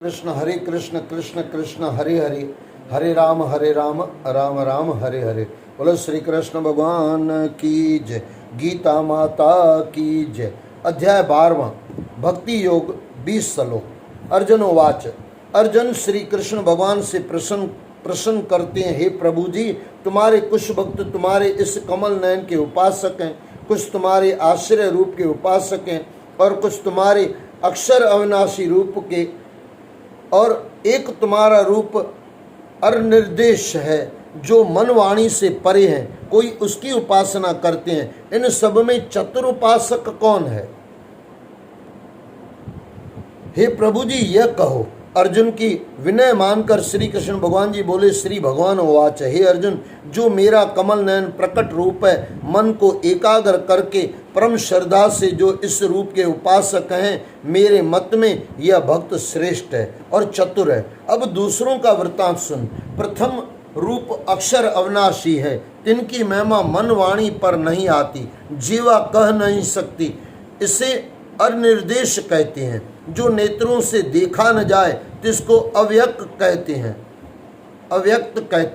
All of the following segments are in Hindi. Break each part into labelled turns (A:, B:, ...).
A: कृष्ण कृष्ण कृष्ण हरे हरे, हरे राम राम राम हरे हरे। बोलो श्री कृष्ण भगवान की जय, गीता माता की जय। अध्याय 12 भक्ति योग 20 श्लोक। अर्जुन उवाच। अर्जुन श्री कृष्ण भगवान से प्रश्न करते हैं, हे प्रभु जी, तुम्हारे कुछ भक्त तुम्हारे इस कमल नयन के उपासक हैं, कुछ तुम्हारे आश्रय रूप के उपासक हैं और कुछ तुम्हारे अक्षर अविनाशी रूप के, और एक तुम्हारा रूप अनिर्देश है जो मन वाणी से परे है, कोई उसकी उपासना करते हैं। इन सब में चतुर उपासक कौन है? हे प्रभु जी, यह कहो। अर्जुन की विनय मानकर श्री कृष्ण भगवान जी बोले, श्री भगवान उवाच। हे अर्जुन, जो मेरा कमल नयन प्रकट रूप है, मन को एकाग्र करके परम श्रद्धा से जो इस रूप के उपासक हैं, मेरे मत में यह भक्त श्रेष्ठ है और चतुर है। अब दूसरों का वृत्तांत सुन। प्रथम रूप अक्षर अविनाशी है, तिनकी महिमा मन वाणी पर नहीं आती, जीवा कह नहीं सकती, इसे अनिर्देश कहते हैं। जो नेत्रों से देखा न जाए तिसको अव्यक्त कहते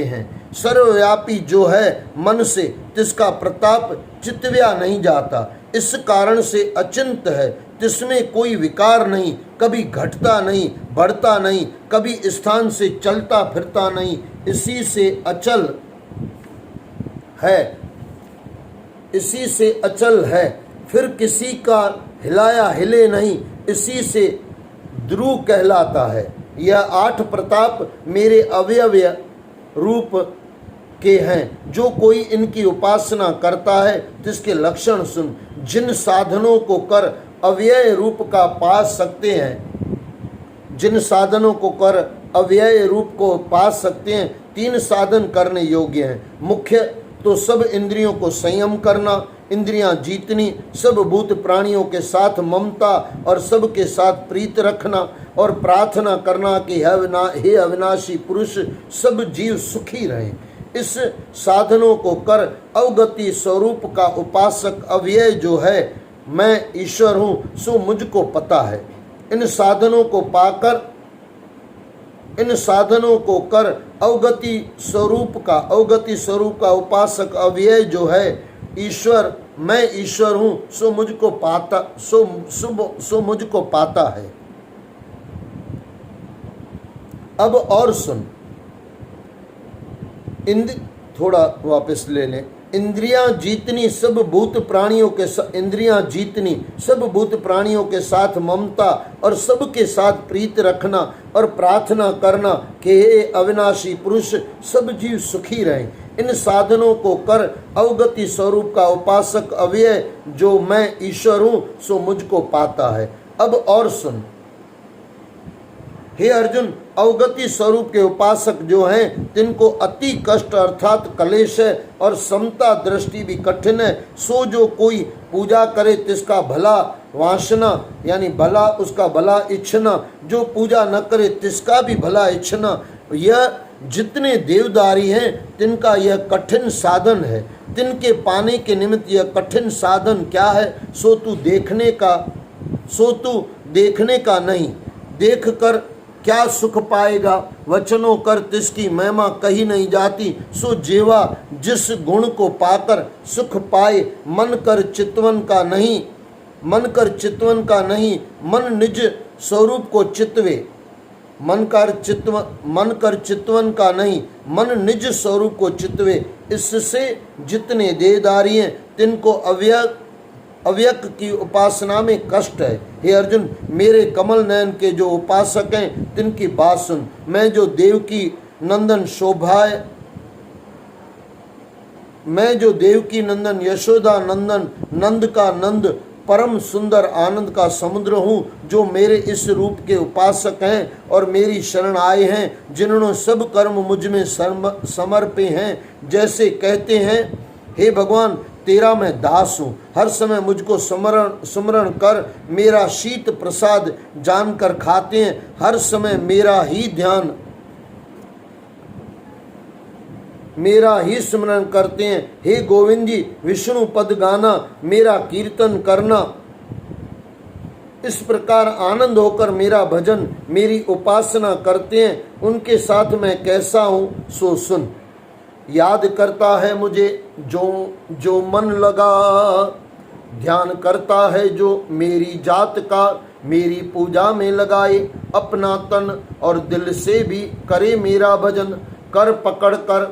A: हैं। सर्वव्यापी जो है मन से, तिसका प्रताप चितव्या नहीं जाता, इस कारण से अचिंत है, तिसमें कोई विकार नहीं, कभी घटता नहीं, बढ़ता नहीं, कभी स्थान से चलता फिरता नहीं, इसी से अचल है, फिर किसी का हिलाया हिले नहीं, इसी से ध्रुव कहलाता है। यह 8 प्रताप मेरे अवयव रूप के हैं, जो कोई इनकी उपासना करता है जिसके लक्षण सुन। जिन साधनों को कर अव्यय रूप को पा सकते हैं, 3 साधन करने योग्य हैं। मुख्य तो सब इंद्रियों को संयम करना, इंद्रियां जीतनी, सब भूत प्राणियों के साथ ममता और सब के साथ प्रीत रखना, और प्रार्थना करना कि हे अविनाशी पुरुष, सब जीव सुखी रहें। इस साधनों को कर अवगति स्वरूप का उपासक अव्यय जो है, मैं ईश्वर हूँ, सो मुझको पता है। इन साधनों को कर अवगति स्वरूप का उपासक अव्यय जो है ईश्वर, मैं ईश्वर हूँ, सो मुझको पाता है। अब और सुन, थोड़ा वापस ले लें। इंद्रियां जीतनी सब भूत प्राणियों के साथ ममता और सब के साथ प्रीत रखना, और प्रार्थना करना कि हे अविनाशी पुरुष, सब जीव सुखी रहें। इन साधनों को कर अवगति स्वरूप का उपासक अव्यय जो मैं ईश्वर हूँ, सो मुझको पाता है। अब और सुन, हे अर्जुन, अवगति स्वरूप के उपासक जो हैं, तिनको अति कष्ट अर्थात क्लेश है, और समता दृष्टि भी कठिन है। सो जो कोई पूजा करे तिसका भला वासना, यानी भला उसका भला इच्छना, जो पूजा न करे तिसका भी भला इच्छना। यह जितने देवदारी हैं, तिनका यह कठिन साधन है। तिनके पाने के निमित्त यह कठिन साधन क्या है, सो तू देखने का नहीं, देख कर क्या सुख पाएगा। वचनों कर तिसकी महिमा कही नहीं जाती, सो जेवा जिस गुण को पाकर सुख पाए, मन कर चितवन का नहीं, मन निज स्वरूप को चितवे। मन कर चितवन का नहीं, मन निज स्वरूप को चितवे। इससे जितने देहधारी हैं, तिनको अव्यक्त की उपासना में कष्ट है। हे अर्जुन, मेरे कमल नयन के जो उपासक हैं, तिनकी बात सुन। मैं जो देवकी नंदन यशोदा नंदन, नंद का नंद, परम सुंदर आनंद का समुद्र हूँ, जो मेरे इस रूप के उपासक हैं और मेरी शरण आए हैं, जिन्होंने सब कर्म मुझ में समर्पे हैं। जैसे कहते हैं, हे भगवान, तेरा मैं दास हूँ, हर समय मुझको स्मरण कर मेरा शीत प्रसाद जानकर खाते हैं, हर समय मेरा ही स्मरण करते हैं। हे गोविंद जी, विष्णु पद गाना, मेरा कीर्तन करना, इस प्रकार आनंद होकर मेरा भजन मेरी उपासना करते हैं, उनके साथ मैं कैसा हूँ सो सुन। याद करता है मुझे जो मन लगा, ध्यान करता है जो मेरी जात का, मेरी पूजा में लगाए अपना तन और दिल से भी करे मेरा भजन। कर पकड़ कर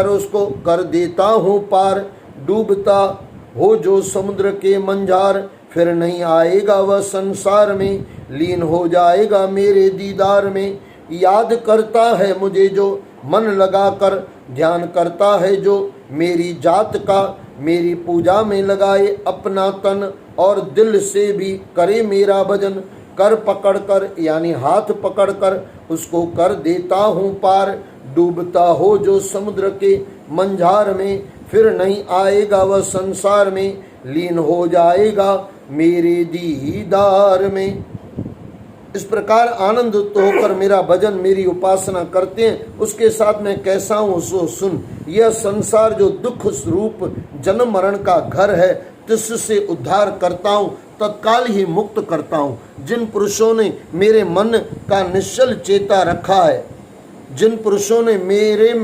A: उसको कर देता हूँ पार, डूबता हो जो समुद्र के मंझार, फिर नहीं आएगा वह संसार में, लीन हो जाएगा मेरे दीदार में। याद करता है मुझे जो मन लगा कर, ध्यान करता है जो मेरी जात का, मेरी पूजा में लगाए अपना तन और दिल से भी करे मेरा भजन। कर पकड़ कर यानी हाथ पकड़ कर उसको कर देता हूँ पार, डूबता हो जो समुद्र के मंझार में, फिर नहीं आएगा वह संसार में, लीन हो जाएगा मेरे दीदार में। इस प्रकार आनंद तो होकर मेरा भजन मेरी उपासना करते हैं, उसके साथ मैं कैसा हूँ सो सुन। यह संसार जो दुख रूप जन्म मरण का घर है, तिससे उद्धार करता हूँ, तत्काल ही मुक्त करता हूँ। जिन पुरुषों ने मेरे मन का निश्चल चेता रखा है, जिन पुरुषों ने मेरे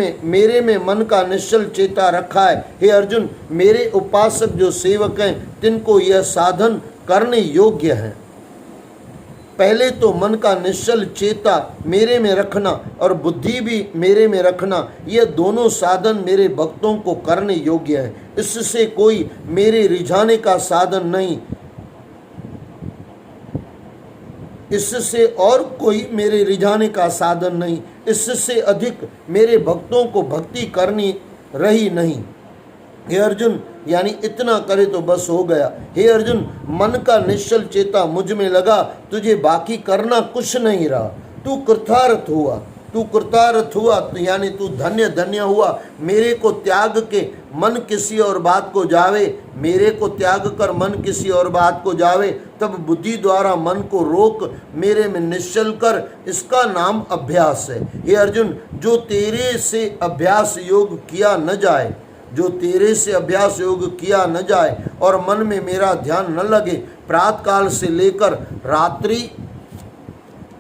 A: में मन का निश्चल चेता रखा है, हे अर्जुन मेरे उपासक जो सेवक हैं, तिनको यह साधन करने योग्य है। पहले तो मन का निश्चल चेता मेरे में रखना और बुद्धि भी मेरे में रखना, यह दोनों साधन मेरे भक्तों को करने योग्य है। इससे कोई मेरे रिझाने का साधन नहीं, इससे और कोई मेरे रिझाने का साधन नहीं, इससे अधिक मेरे भक्तों को भक्ति करनी रही नहीं। हे अर्जुन यानी इतना करे तो बस हो गया। हे अर्जुन मन का निश्चल चेता मुझ में लगा, तुझे बाकी करना कुछ नहीं रहा, तू कृतार्थ हुआ, तो यानी तू धन्य हुआ। मेरे को त्याग के मन किसी और बात को जावे, मेरे को त्याग कर मन किसी और बात को जावे, तब बुद्धि द्वारा मन को रोक मेरे में निश्चल कर, इसका नाम अभ्यास है। हे अर्जुन जो तेरे से अभ्यास योग किया न जाए, जो तेरे से अभ्यास योग किया न जाए और मन में मेरा ध्यान न लगे, प्रातःकाल से लेकर रात्रि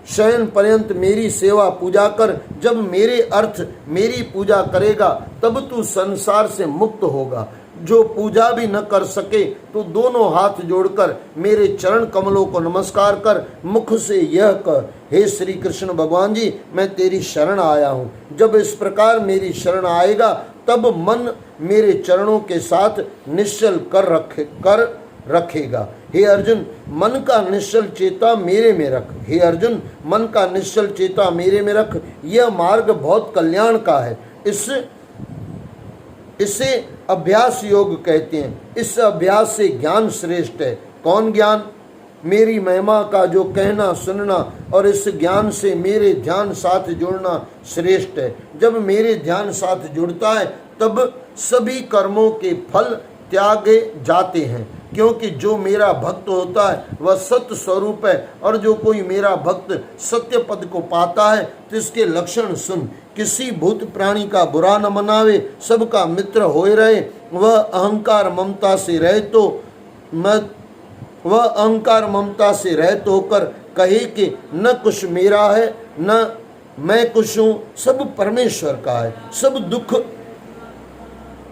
A: शयन पर्यंत मेरी सेवा पूजा कर, जब मेरे अर्थ मेरी पूजा करेगा तब तू संसार से मुक्त होगा। जो पूजा भी न कर सके तो दोनों हाथ जोड़कर मेरे चरण कमलों को नमस्कार कर मुख से यह कह, हे श्री कृष्ण भगवान जी मैं तेरी शरण आया हूँ। जब इस प्रकार मेरी शरण आएगा तब मन मेरे चरणों के साथ निश्चल कर रखेगा। हे अर्जुन मन का निश्चल चेता मेरे में रख, हे अर्जुन मन का निश्चल चेता मेरे में रख। यह मार्ग बहुत कल्याण का है, इसे अभ्यास योग कहते हैं। इस अभ्यास से ज्ञान श्रेष्ठ है। कौन ज्ञान? मेरी महिमा का जो कहना सुनना और इस ज्ञान से मेरे ध्यान साथ जुड़ना श्रेष्ठ है। जब मेरे ध्यान साथ जुड़ता है तब सभी कर्मों के फल त्यागे जाते हैं, क्योंकि जो मेरा भक्त होता है वह सत्य स्वरूप है, और जो कोई मेरा भक्त सत्य पद को पाता है तो इसके लक्षण सुन। किसी भूत प्राणी का बुरा न मनावे, सबका मित्र होए रहे, वह अहंकार ममता से रहित होकर कहे कि न कुछ मेरा है न मैं कुछ हूँ, सब परमेश्वर का है। सब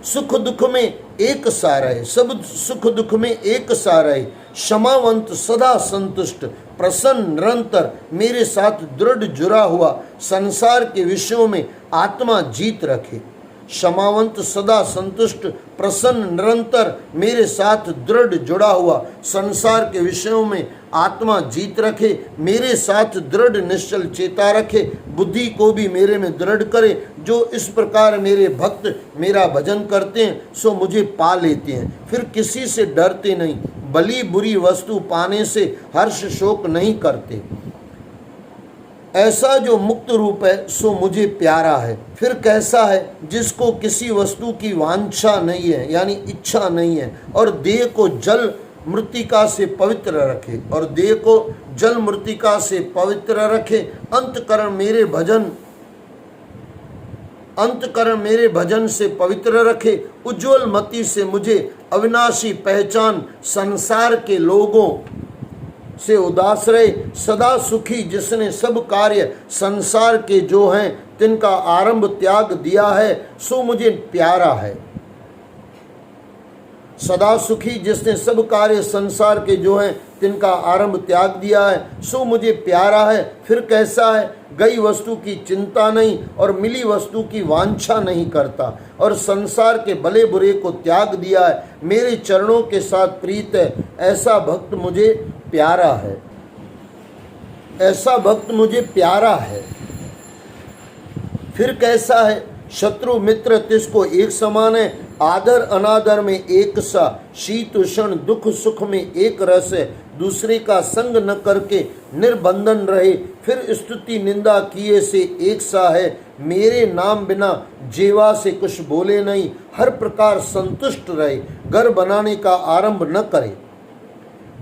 A: सुख दुख में एक सा रहे, सब सुख दुख में एक सा रहे। क्षमावंत सदा संतुष्ट प्रसन्न निरंतर मेरे साथ दृढ़ जुड़ा हुआ, संसार के विषयों में आत्मा जीत रखे। क्षमावंत सदा संतुष्ट प्रसन्न निरंतर मेरे साथ दृढ़ जुड़ा हुआ, संसार के विषयों में आत्मा जीत रखे, मेरे साथ दृढ़ निश्चल चेता रखे, बुद्धि को भी मेरे में दृढ़ करे। जो इस प्रकार मेरे भक्त मेरा भजन करते हैं सो मुझे पा लेते हैं, फिर किसी से डरते नहीं, भली बुरी वस्तु पाने से हर्ष शोक नहीं करते। ऐसा जो मुक्त रूप है सो मुझे प्यारा है। फिर कैसा है? जिसको किसी वस्तु की वांछा नहीं है यानी इच्छा नहीं है, और देह को जल मृतिका से पवित्र रखे, और देह को जल मृतिका से पवित्र रखे। अंतकरण मेरे भजन से पवित्र रखे। उज्ज्वल मति से मुझे अविनाशी पहचान संसार के लोगों से उदास रहे। सदा सुखी जिसने सब कार्य संसार के जो हैं तिनका आरंभ त्याग दिया है, सो मुझे प्यारा है। सदा सुखी जिसने सब कार्य संसार के जो हैं तिनका आरंभ त्याग दिया है, सो मुझे प्यारा है। फिर कैसा है? गई वस्तु की चिंता नहीं और मिली वस्तु की वांछा नहीं करता, और संसार के भले बुरे को त्याग दिया है। मेरे चरणों के साथ प्रीत है, ऐसा भक्त मुझे प्यारा है। ऐसा भक्त मुझे प्यारा है। फिर कैसा है? शत्रु मित्र तिसको एक समान है, आदर अनादर में एक सा, शीत उष्ण दुख सुख में एक रस है। दूसरे का संग न करके निर्बंधन रहे, फिर स्तुति निंदा किए से एक सा है। मेरे नाम बिना जेवा से कुछ बोले नहीं, हर प्रकार संतुष्ट रहे। घर बनाने का आरंभ न करे,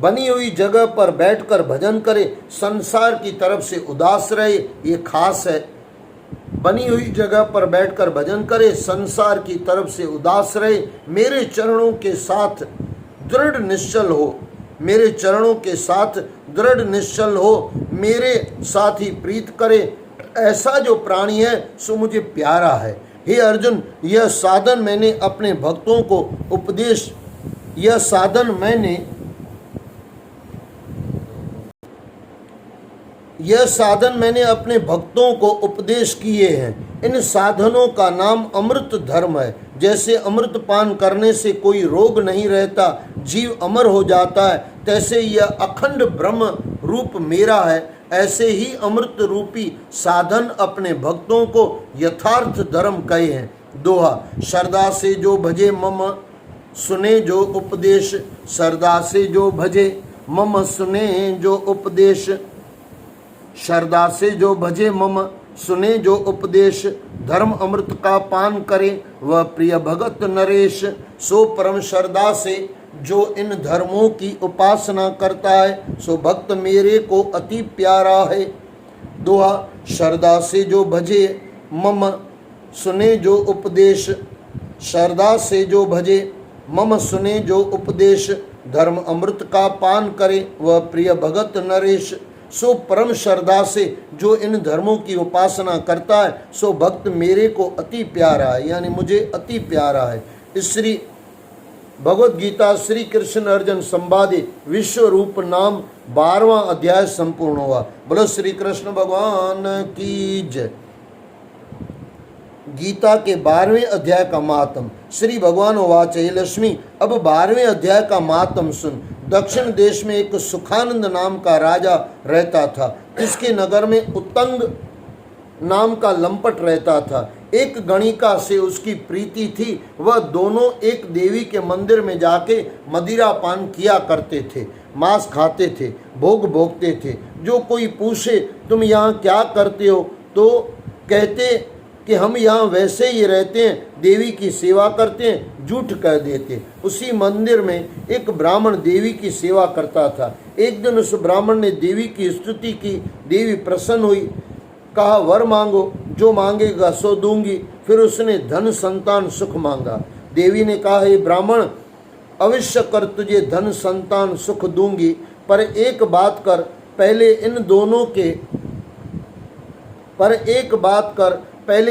A: बनी हुई जगह पर बैठकर भजन करे। संसार की तरफ से उदास रहे, ये खास है। बनी हुई जगह पर बैठकर भजन करे, संसार की तरफ से उदास रहे। मेरे चरणों के साथ दृढ़ निश्चल हो, मेरे चरणों के साथ दृढ़ निश्चल हो, मेरे साथ ही प्रीत करे। ऐसा जो प्राणी है सो मुझे प्यारा है। हे अर्जुन, यह साधन मैंने अपने भक्तों को उपदेश यह साधन मैंने अपने भक्तों को उपदेश किए हैं। इन साधनों का नाम अमृत धर्म है। जैसे अमृत पान करने से कोई रोग नहीं रहता, जीव अमर हो जाता है, तैसे यह अखंड ब्रह्म रूप मेरा है। ऐसे ही अमृत रूपी साधन अपने भक्तों को यथार्थ धर्म कहे हैं। दोहा, श्रद्धा से जो भजे मम सुने जो उपदेश, श्रद्धा से जो भजे मम सुने जो उपदेश, श्रद्धा से जो भजे मम सुने जो उपदेश, धर्म अमृत का पान करे वह प्रिय भगत नरेश। सो परम श्रद्धा से जो इन धर्मों की उपासना करता है, सो भक्त मेरे को अति प्यारा है। दोहा, श्रद्धा से जो भजे मम सुने जो उपदेश, श्रद्धा से जो भजे मम सुने जो उपदेश, धर्म अमृत का पान करे वह प्रिय भगत नरेश। सो परम श्रद्धा से जो इन धर्मों की उपासना करता है, सो भक्त मेरे को अति प्यारा है, यानी मुझे अति प्यारा है। इस श्री भगवद गीता श्री कृष्ण अर्जुन संवादे विश्व रूप नाम 12वां अध्याय संपूर्ण हुआ। बोलो श्री कृष्ण भगवान की जय। गीता के 12वें अध्याय का महात्म। श्री भगवान उवाच, हे लक्ष्मी, अब 12वें अध्याय का महात्म सुन। दक्षिण देश में एक सुखानंद नाम का राजा रहता था। इसके नगर में उत्तंग नाम का लंपट रहता था। एक गणिका से उसकी प्रीति थी। वह दोनों एक देवी के मंदिर में जाके मदिरा पान किया करते थे, मांस खाते थे, भोग भोगते थे। जो कोई पूछे तुम यहाँ क्या करते हो, तो कहते कि हम यहाँ वैसे ही रहते हैं, देवी की सेवा करते हैं, झूठ कह देते। उसी मंदिर में एक ब्राह्मण देवी की सेवा करता था। एक दिन उस ब्राह्मण ने देवी की स्तुति की। देवी प्रसन्न हुई, कहा वर मांगो, जो मांगेगा सो दूंगी। फिर उसने धन संतान सुख मांगा। देवी ने कहा, हे ब्राह्मण, अवश्य कर तुझे धन संतान सुख दूंगी, पर एक बात कर, पहले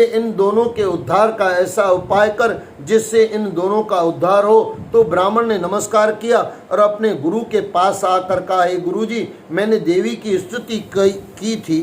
A: इन दोनों के उद्धार का ऐसा उपाय कर जिससे इन दोनों का उद्धार हो। तो ब्राह्मण ने नमस्कार किया और अपने गुरु के पास आकर कहा, हे गुरुजी, मैंने देवी की स्तुति की थी,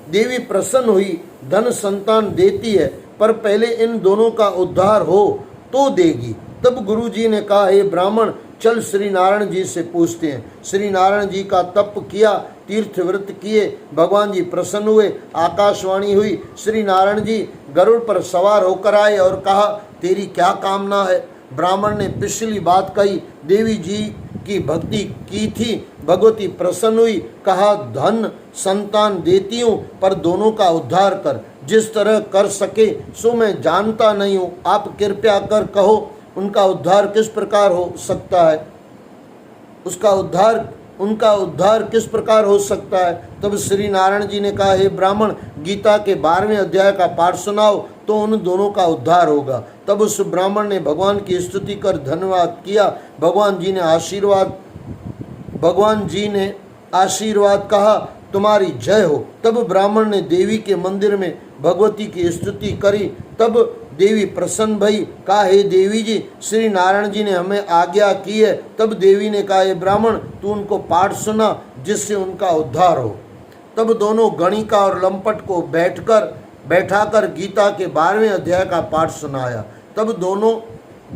A: देवी प्रसन्न हुई, धन संतान देती है, पर पहले इन दोनों का उद्धार हो तो देगी। तब गुरुजी ने कहा, हे ब्राह्मण, चल श्री नारायण जी से पूछते हैं। श्री नारायण जी का तप किया, तीर्थ व्रत किए, भगवान जी प्रसन्न हुए, आकाशवाणी हुई। श्री नारायण जी गरुड़ पर सवार होकर आए और कहा, तेरी क्या कामना है? ब्राह्मण ने पिछली बात कही, देवी जी की भक्ति की थी, भगवती प्रसन्न हुई, कहा धन संतान देती हूँ, पर दोनों का उद्धार कर, जिस तरह कर सके सो मैं जानता नहीं हूँ, आप कृपया कर कहो उनका उद्धार किस प्रकार हो सकता है, उनका उद्धार किस प्रकार हो सकता है। तब श्री नारायण जी ने कहा, हे ब्राह्मण, गीता के 12वें अध्याय का पाठ सुनाओ तो उन दोनों का उद्धार होगा। तब उस ब्राह्मण ने भगवान की स्तुति कर धन्यवाद किया। भगवान जी ने आशीर्वाद कहा, तुम्हारी जय हो। तब ब्राह्मण ने देवी के मंदिर में भगवती की स्तुति करी। तब देवी प्रसन्न भई, कहा हे देवी जी, श्री नारायण जी ने हमें आज्ञा की है। तब देवी ने कहा, हे ब्राह्मण, तू उनको पाठ सुना जिससे उनका उद्धार हो। तब दोनों गणिका और लंपट को बैठाकर गीता के 12वें अध्याय का पाठ सुनाया। तब दोनों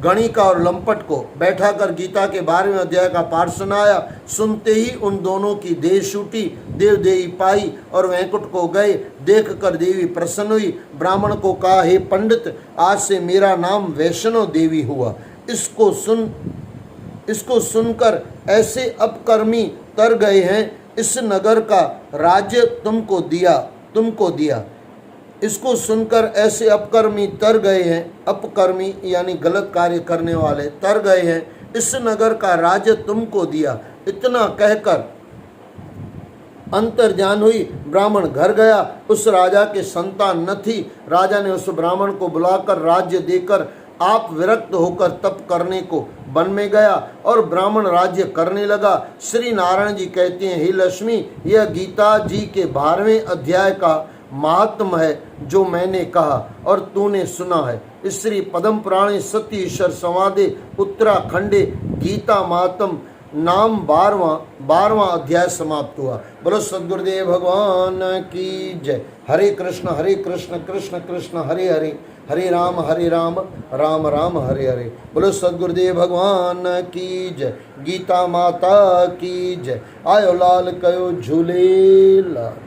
A: गणिका और लंपट को बैठाकर गीता के 12वें अध्याय का पाठ सुनाया। सुनते ही उन दोनों की देह छूटी, देवदेही पाई और वैकुंठ को गए। देखकर देवी प्रसन्न हुई। ब्राह्मण को कहा, हे पंडित, आज से मेरा नाम वैष्णव देवी हुआ। इसको सुनकर ऐसे अपकर्मी तर गए हैं, इस नगर का राज्य तुमको दिया। इसको सुनकर ऐसे अपकर्मी तर गए हैं, अपकर्मी यानी गलत कार्य करने वाले तर गए हैं, इस नगर का राज्य तुमको दिया। इतना कहकर अंतर्जान हुई। ब्राह्मण घर गया। उस राजा के संतान न थी। राजा ने उस ब्राह्मण को बुलाकर राज्य देकर आप विरक्त होकर तप करने को वन में गया और ब्राह्मण राज्य करने लगा। श्री नारायण जी कहते हैं, हे लक्ष्मी, यह गीता जी के 12वें अध्याय का महात्म है जो मैंने कहा और तूने सुना है। श्री पद्म पुराणे सत्य ईश्वर संवादे उत्तराखंडे गीता महात्म नाम 12वां अध्याय समाप्त हुआ। बोलो सद्गुरुदेव भगवान की जय। हरे कृष्ण कृष्ण कृष्ण हरे हरे, हरे राम राम राम हरे हरे। बोलो सद्गुरुदेव भगवान की जय। गीता माता की जय। आयो लाल कयो झूले लाल।